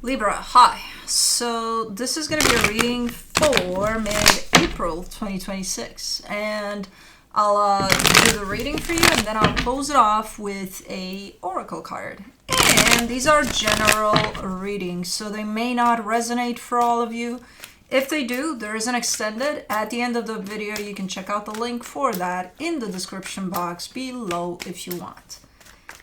Libra, hi. So this is going to be a reading for mid-April 2026, and I'll do the reading for you, and then I'll close it off with a oracle card. And these are general readings, so they may not resonate for all of you. If they do, there is an extended. At the end of the video, you can check out the link for that in the description box below if you want.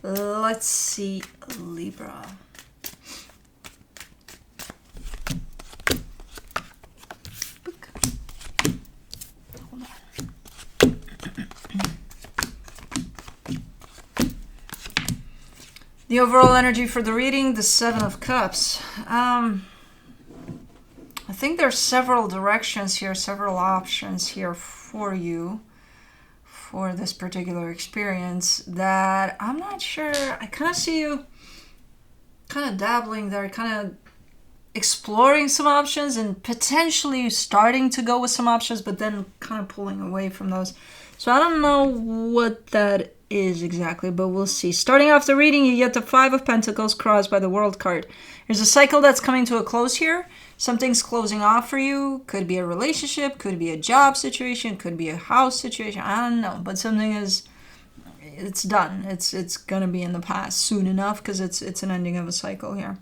Let's see, Libra. The overall energy for the reading, the Seven of Cups. I think there's several directions here, several options here for you for this particular experience that I'm not sure. I kind of see you kind of dabbling there, kind of exploring some options and potentially starting to go with some options, but then kind of pulling away from those. So I don't know what that is exactly, but we'll see. Starting off the reading, you get the Five of Pentacles crossed by the World card. There's a cycle that's coming to a close here. Something's closing off for you. Could be a relationship, could be a job situation, could be a house situation. I don't know, but something is, it's done. It's gonna be in the past soon enough because it's an ending of a cycle here.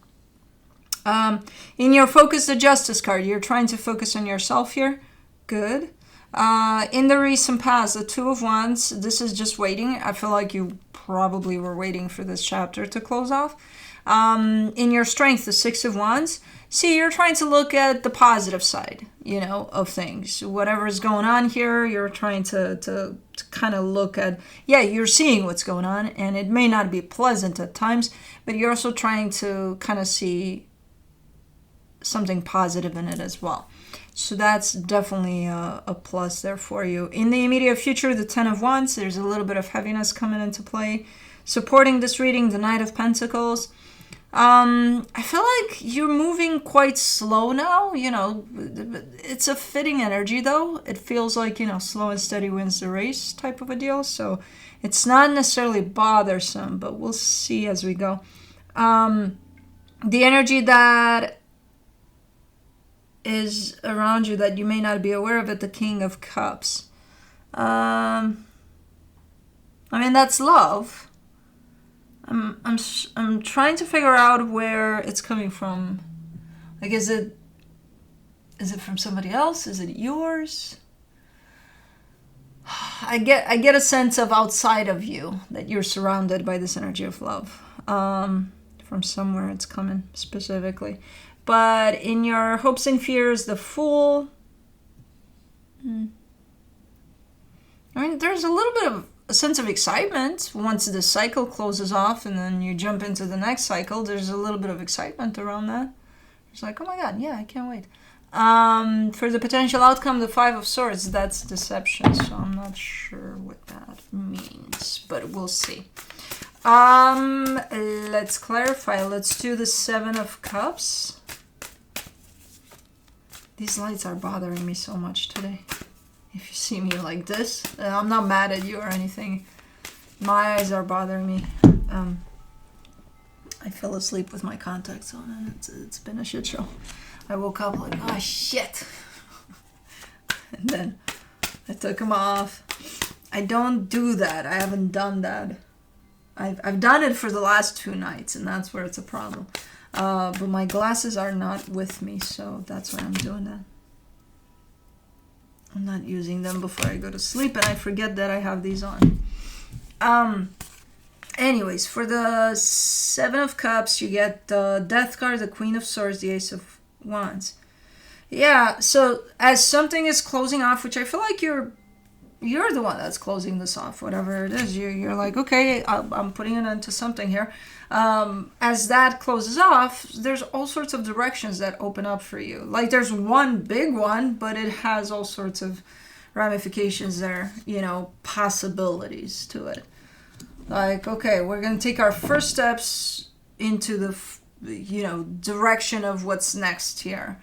In your focus, the Justice card, you're trying to focus on yourself here. Good. In the recent past, the Two of Wands, this is just waiting. I feel like you probably were waiting for this chapter to close off. In your strength, the Six of Wands, see, you're trying to look at the positive side, of things. Whatever is going on here, you're trying to kind of look at, you're seeing what's going on, and it may not be pleasant at times, but you're also trying to kind of see something positive in it as well. So that's definitely a plus there for you. In the immediate future, the Ten of Wands, there's a little bit of heaviness coming into play. Supporting this reading, the Knight of Pentacles. I feel like you're moving quite slow now. It's a fitting energy though. It feels like, slow and steady wins the race type of a deal. So it's not necessarily bothersome, but we'll see as we go. The energy that is around you that you may not be aware of it, the King of Cups. That's love. I'm trying to figure out where it's coming from. Like, is it from somebody else? Is it yours? I get a sense of outside of you, that you're surrounded by this energy of love. From somewhere it's coming specifically. But in your hopes and fears, the Fool. There's a little bit of a sense of excitement once the cycle closes off and then you jump into the next cycle. There's a little bit of excitement around that. It's like, oh my God, I can't wait. For the potential outcome, the Five of Swords, that's deception. So I'm not sure what that means, but we'll see. Let's clarify. Let's do the Seven of Cups. These lights are bothering me so much today. If you see me like this, I'm not mad at you or anything. My eyes are bothering me. I fell asleep with my contacts on and it's been a shit show. I woke up like, oh shit. And then I took them off. I don't do that. I haven't done that. I've done it for the last 2 nights, and that's where it's a problem. But my glasses are not with me, so that's why I'm doing that. I'm not using them before I go to sleep, and I forget that I have these on. Anyways, for the Seven of Cups, you get the Death card, the Queen of Swords, the Ace of Wands. Yeah, so as something is closing off, which I feel like you're the one that's closing this off, whatever it is. You're like, okay, I'm putting it into something here. As that closes off, there's all sorts of directions that open up for you. Like, there's one big one, but it has all sorts of ramifications there, possibilities to it. Like, okay, we're going to take our first steps into the, direction of what's next here.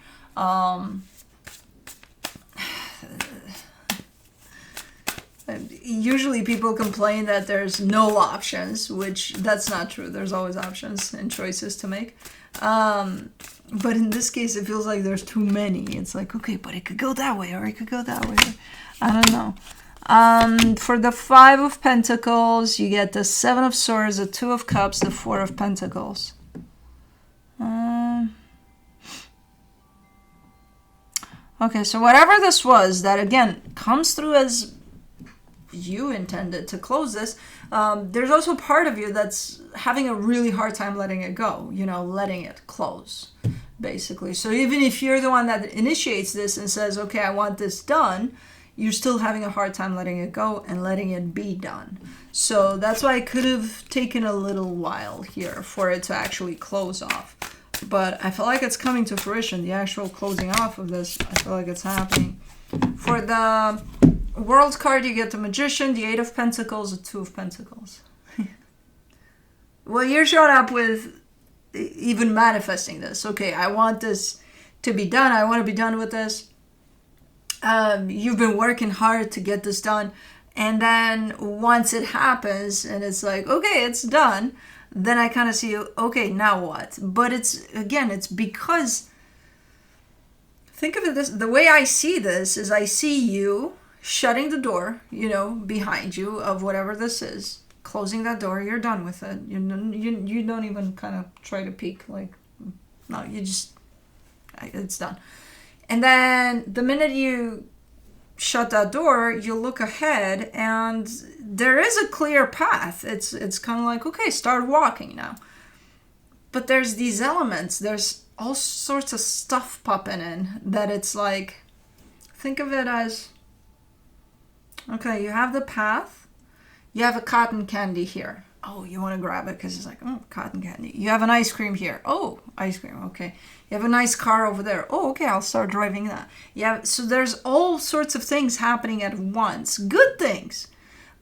usually people complain that there's no options, which that's not true. There's always options and choices to make. But in this case, it feels like there's too many. It's like, okay, but it could go that way or it could go that way. I don't know. For the 5 of Pentacles, you get the 7 of Swords, the 2 of Cups, the 4 of Pentacles. Okay, so whatever this was, that again comes through as you intended to close this, there's also part of you that's having a really hard time letting it go, you know, letting it close, basically. So even if you're the one that initiates this and says, okay, I want this done, you're still having a hard time letting it go and letting it be done. So that's why it could have taken a little while here for it to actually close off. But I feel like it's coming to fruition. The actual closing off of this, I feel like it's happening. For the World card, you get the Magician, the 8 of Pentacles, the 2 of Pentacles. Well, you're showing up with even manifesting this. Okay, I want this to be done. I want to be done with this. You've been working hard to get this done. And then once it happens and it's like, okay, it's done, then I kind of see, okay, now what? But it's, again, it's because, think of it this, the way I see this is I see you shutting the door, you know, behind you of whatever this is, closing that door, you're done with it. You don't even kind of try to peek, like, no, you just, it's done. And then the minute you shut that door, you look ahead and there is a clear path. It's kind of like, okay, start walking now. But there's these elements, there's all sorts of stuff popping in that it's like, think of it as, okay, you have the path, you have a cotton candy here. Oh, you want to grab it because it's like, oh, cotton candy. You have an ice cream here. Oh, ice cream, okay. You have a nice car over there. Oh, okay, I'll start driving that. Yeah, so there's all sorts of things happening at once. Good things.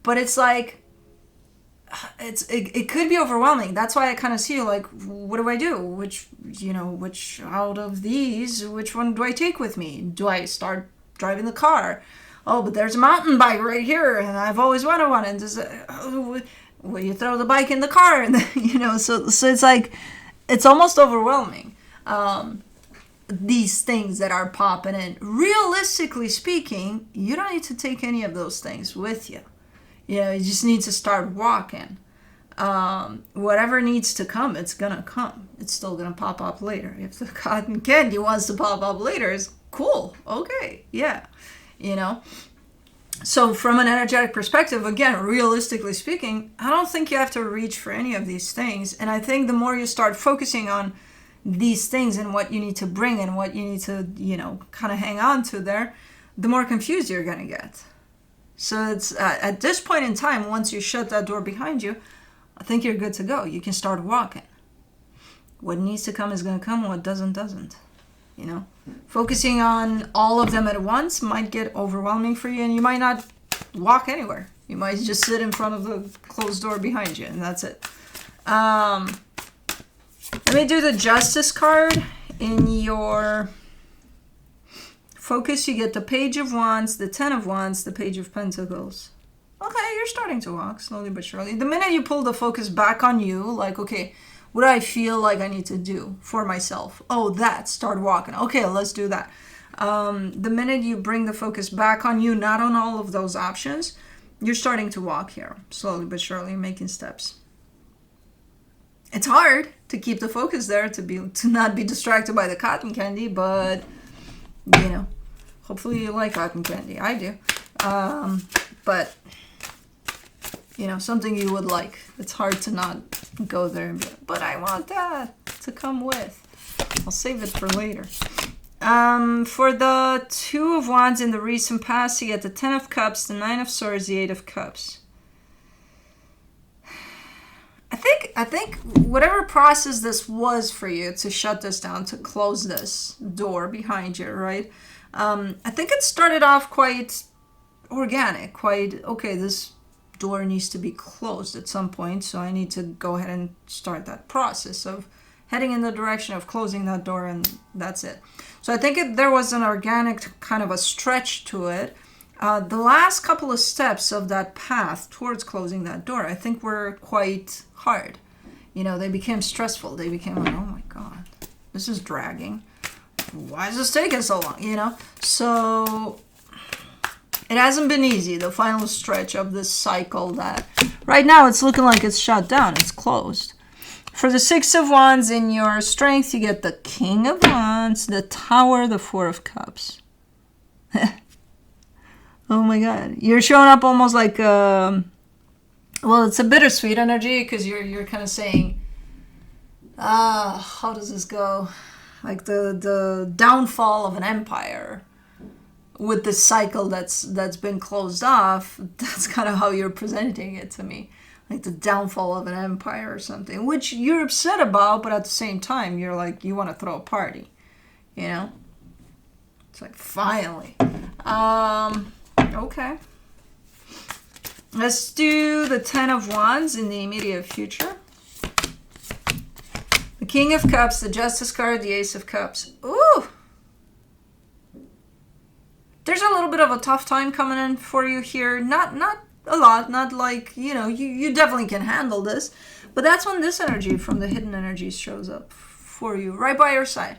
But it's like, it could be overwhelming. That's why I kind of see like, what do I do? Which out of these, which one do I take with me? Do I start driving the car? Oh, but there's a mountain bike right here, and I've always wanted one. And well, you throw the bike in the car, and so it's like, it's almost overwhelming. These things that are popping in. Realistically speaking, you don't need to take any of those things with you. You just need to start walking. Whatever needs to come, it's gonna come. It's still gonna pop up later. If the cotton candy wants to pop up later, it's cool. Okay, yeah, So from an energetic perspective, again, realistically speaking, I don't think you have to reach for any of these things. And I think the more you start focusing on these things and what you need to bring and what you need to, kind of hang on to there, the more confused you're going to get. So it's at this point in time, once you shut that door behind you, I think you're good to go. You can start walking. What needs to come is going to come. What doesn't. Focusing on all of them at once might get overwhelming for you, and you might not walk anywhere. You might just sit in front of the closed door behind you, and that's it. Let me do the Justice card. In your focus, you get the Page of Wands, the 10 of Wands, the Page of Pentacles. Okay, you're starting to walk slowly but surely. The minute you pull the focus back on you, like, okay, what do I feel like I need to do for myself? Oh, start walking. Okay, let's do that. The minute you bring the focus back on you, not on all of those options, you're starting to walk here, slowly but surely, making steps. It's hard to keep the focus there, to not be distracted by the cotton candy, but, hopefully you like cotton candy. I do. But, something you would like. It's hard to not go there and be like, but I want that to come with. I'll save it for later. For the 2 of Wands in the recent past, you get the 10 of Cups, the 9 of Swords, the 8 of Cups. I think whatever process this was for you to shut this down, to close this door behind you, right? I think it started off quite organic, okay, this door needs to be closed at some point, so I need to go ahead and start that process of heading in the direction of closing that door, and that's it. So I think there was an organic kind of a stretch to it. The last couple of steps of that path towards closing that door, I think, were quite hard. You know, they became stressful. They became like, oh my God, this is dragging. Why is this taking so long? You know? So it hasn't been easy, the final stretch of this cycle that right now it's looking like it's shut down. It's closed. For the Six of Wands in your strength, you get the King of Wands, the Tower, the Four of Cups. Oh my God. You're showing up almost like, well, it's a bittersweet energy because you're kind of saying, how does this go? Like the downfall of an empire with this cycle that's been closed off. That's kind of how you're presenting it to me. Like the downfall of an empire or something, which you're upset about, but at the same time, you're like, you want to throw a party, you know? It's like, finally. Okay. Let's do the Ten of Wands in the immediate future. The King of Cups, the Justice card, the Ace of Cups. Ooh! There's a little bit of a tough time coming in for you here. Not a lot, not like, you know, you definitely can handle this. But that's when this energy from the hidden energies shows up for you, right by your side.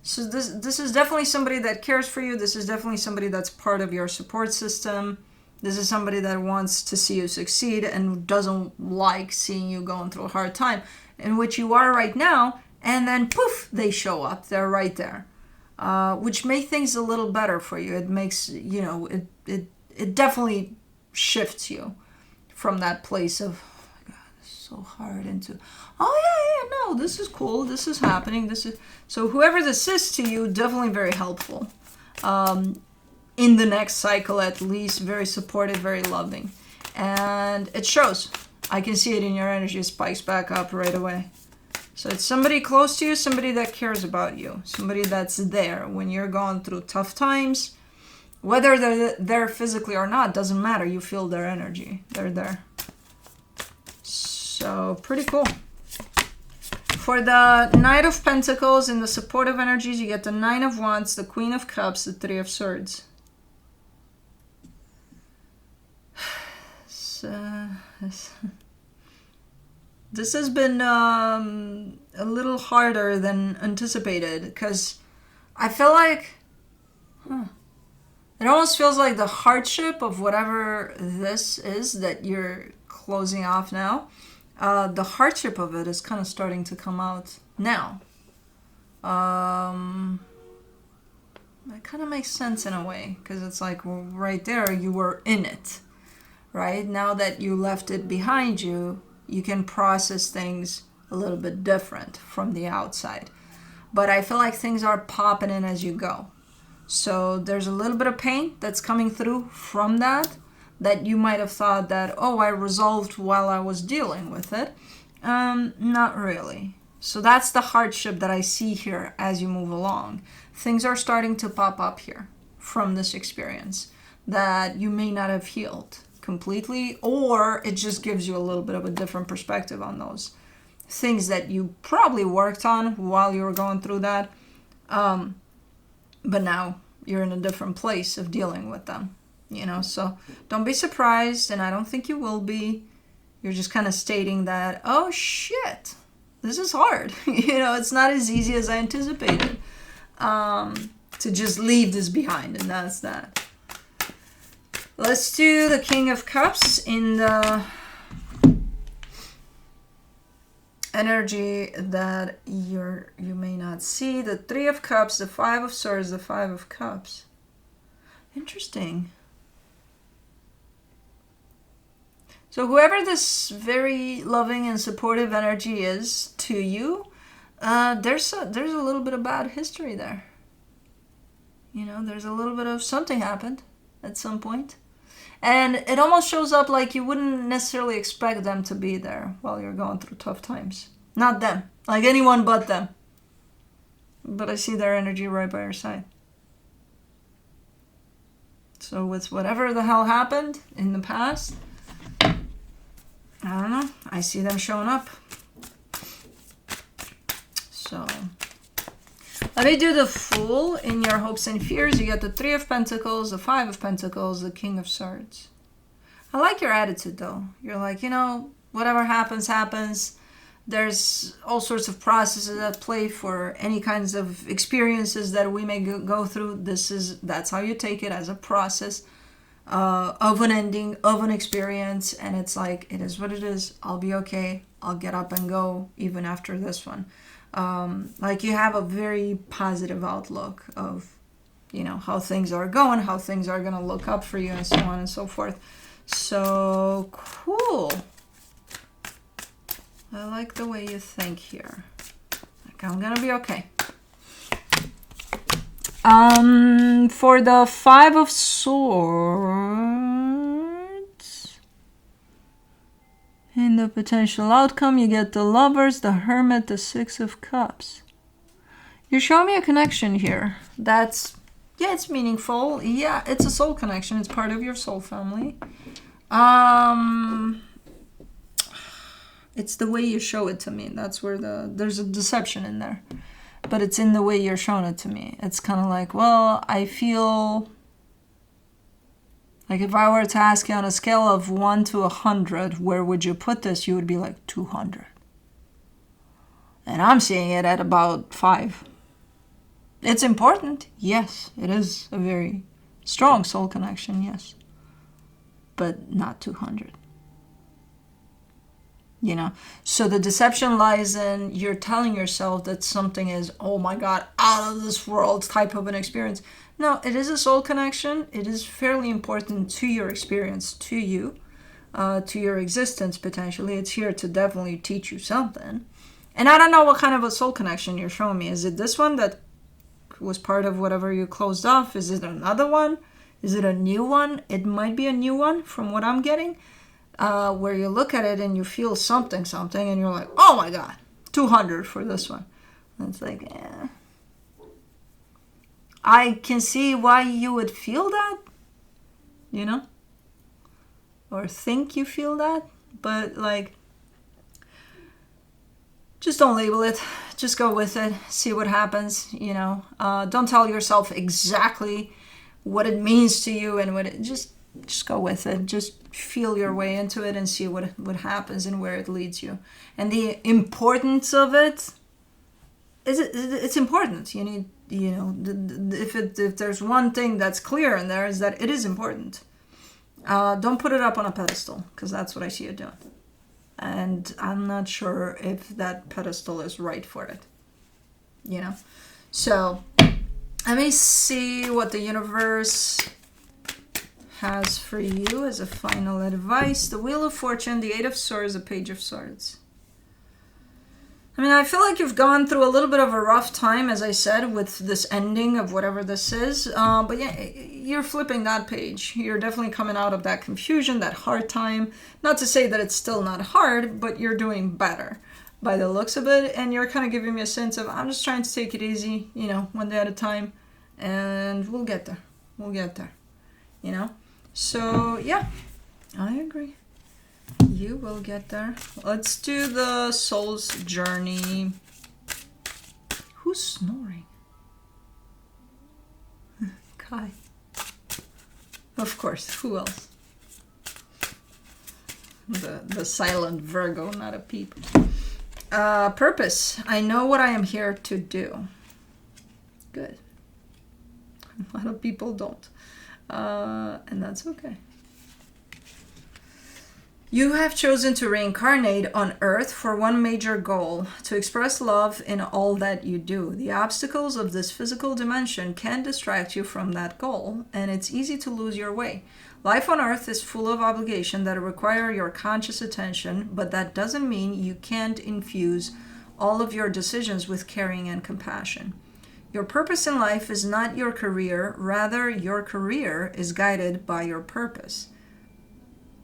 So this is definitely somebody that cares for you. This is definitely somebody that's part of your support system. This is somebody that wants to see you succeed and doesn't like seeing you going through a hard time, in which you are right now, and then poof, they show up. They're right there, which make things a little better for you. It makes, you know, it definitely shifts you from that place of, oh my God, this is so hard, into, oh yeah, no, this is cool, this is happening, this is, so whoever this is to you, definitely very helpful. In the next cycle, at least, very supportive, very loving. And it shows. I can see it in your energy. It spikes back up right away. So it's somebody close to you, somebody that cares about you, somebody that's there when you're going through tough times. Whether they're there physically or not, doesn't matter. You feel their energy. They're there. So, pretty cool. For the Knight of Pentacles in the supportive energies, you get the Nine of Wands, the Queen of Cups, the Three of Swords. This has been a little harder than anticipated, because I feel like it almost feels like the hardship of whatever this is that you're closing off now, the hardship of it is kind of starting to come out now. It kind of makes sense in a way, because it's like, well, right there you were in it. Right? Now that you left it behind you, you can process things a little bit different from the outside. But I feel like things are popping in as you go. So there's a little bit of pain that's coming through from that you might have thought that, oh, I resolved while I was dealing with it. Not really. So that's the hardship that I see here as you move along. Things are starting to pop up here from this experience that you may not have healed completely, or it just gives you a little bit of a different perspective on those things that you probably worked on while you were going through that, but now you're in a different place of dealing with them, you know. So don't be surprised, and I don't think you will be. You're just kind of stating that, oh shit, this is hard. You know, it's not as easy as I anticipated to just leave this behind, and that's that. Let's do the King of Cups in the energy that you may not see. The Three of Cups, the Five of Swords, the Five of Cups. Interesting. So whoever this very loving and supportive energy is to you, there's a little bit of bad history there. You know, there's a little bit of something happened at some point. And it almost shows up like you wouldn't necessarily expect them to be there while you're going through tough times. Not them. Like anyone but them. But I see their energy right by your side. So with whatever the hell happened in the past, I don't know. I see them showing up. So Let me do the Fool. In your hopes and fears, you get the 3 of Pentacles, the 5 of Pentacles, the King of Swords. I like your attitude, though. You're like, you know, whatever happens, happens. There's all sorts of processes at play for any kinds of experiences that we may go through. That's how you take it, as a process of an ending, of an experience. And it's like, it is what it is. I'll be okay. I'll get up and go even after this one. Like you have a very positive outlook of, you know, how things are going, how things are going to look up for you, and so on and so forth. So cool. I like the way you think here. Like, I'm going to be okay. For the 5 of Swords, in the potential outcome, you get the Lovers, the Hermit, the 6 of Cups. You're showing me a connection here. That's, yeah, it's meaningful. Yeah, it's a soul connection. It's part of your soul family. It's the way you show it to me. That's where there's a deception in there. But it's in the way you're showing it to me. It's kind of like, well, I feel like if I were to ask you on a scale of 1 to 100, where would you put this? You would be like 200. And I'm seeing it at about 5. It's important. Yes, it is a very strong soul connection. Yes. But not 200. You know, so the deception lies in you're telling yourself that something is, oh my God, out of this world type of an experience. No, it is a soul connection. It is fairly important to your experience, to you, to your existence potentially. It's here to definitely teach you something. And I don't know what kind of a soul connection you're showing me. Is it this one that was part of whatever you closed off? Is it another one? Is it a new one? It might be a new one from what I'm getting. Where you look at it and you feel something, and you're like, oh my God, 200 for this one. And it's like, I can see why you would feel that, you know, or think you feel that, but like, just don't label it. Just go with it. See what happens, you know. Don't tell yourself exactly what it means to you and what it just go with it. Just feel your way into it and see what happens and where it leads you. And the importance of it is it's important. You need, you know, if there's one thing that's clear in there is that it is important. Don't put it up on a pedestal, because that's what I see you doing. And I'm not sure if that pedestal is right for it. You know? So let me see what the universe has for you as a final advice. The Wheel of Fortune, the 8 of Swords, the Page of Swords. I mean, I feel like you've gone through a little bit of a rough time, as I said, with this ending of whatever this is. But yeah, you're flipping that page. You're definitely coming out of that confusion, that hard time. Not to say that it's still not hard, but you're doing better by the looks of it. And you're kind of giving me a sense of, I'm just trying to take it easy, you know, one day at a time. And we'll get there. We'll get there, you know. So, yeah, I agree. You will get there. Let's do the soul's journey. Who's snoring? Kai. Of course, who else? The silent Virgo, not a peep. Purpose. I know what I am here to do. Good. A lot of people don't. And that's okay. You have chosen to reincarnate on Earth for one major goal, to express love in all that you do. The obstacles of this physical dimension can distract you from that goal, and it's easy to lose your way. Life on Earth is full of obligations that require your conscious attention, but that doesn't mean you can't infuse all of your decisions with caring and compassion. Your purpose in life is not your career, rather your career is guided by your purpose.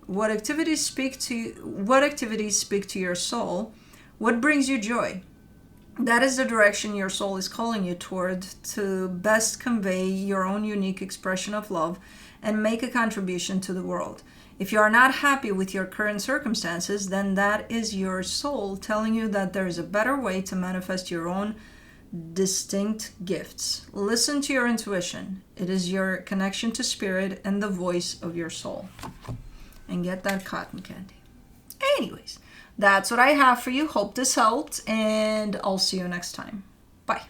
What activities speak to your soul? What brings you joy? That is the direction your soul is calling you toward to best convey your own unique expression of love and make a contribution to the world. If you are not happy with your current circumstances, then that is your soul telling you that there is a better way to manifest your own distinct gifts. Listen to your intuition. It is your connection to spirit and the voice of your soul. And get that cotton candy. Anyways, that's what I have for you. Hope this helped, and I'll see you next time. Bye.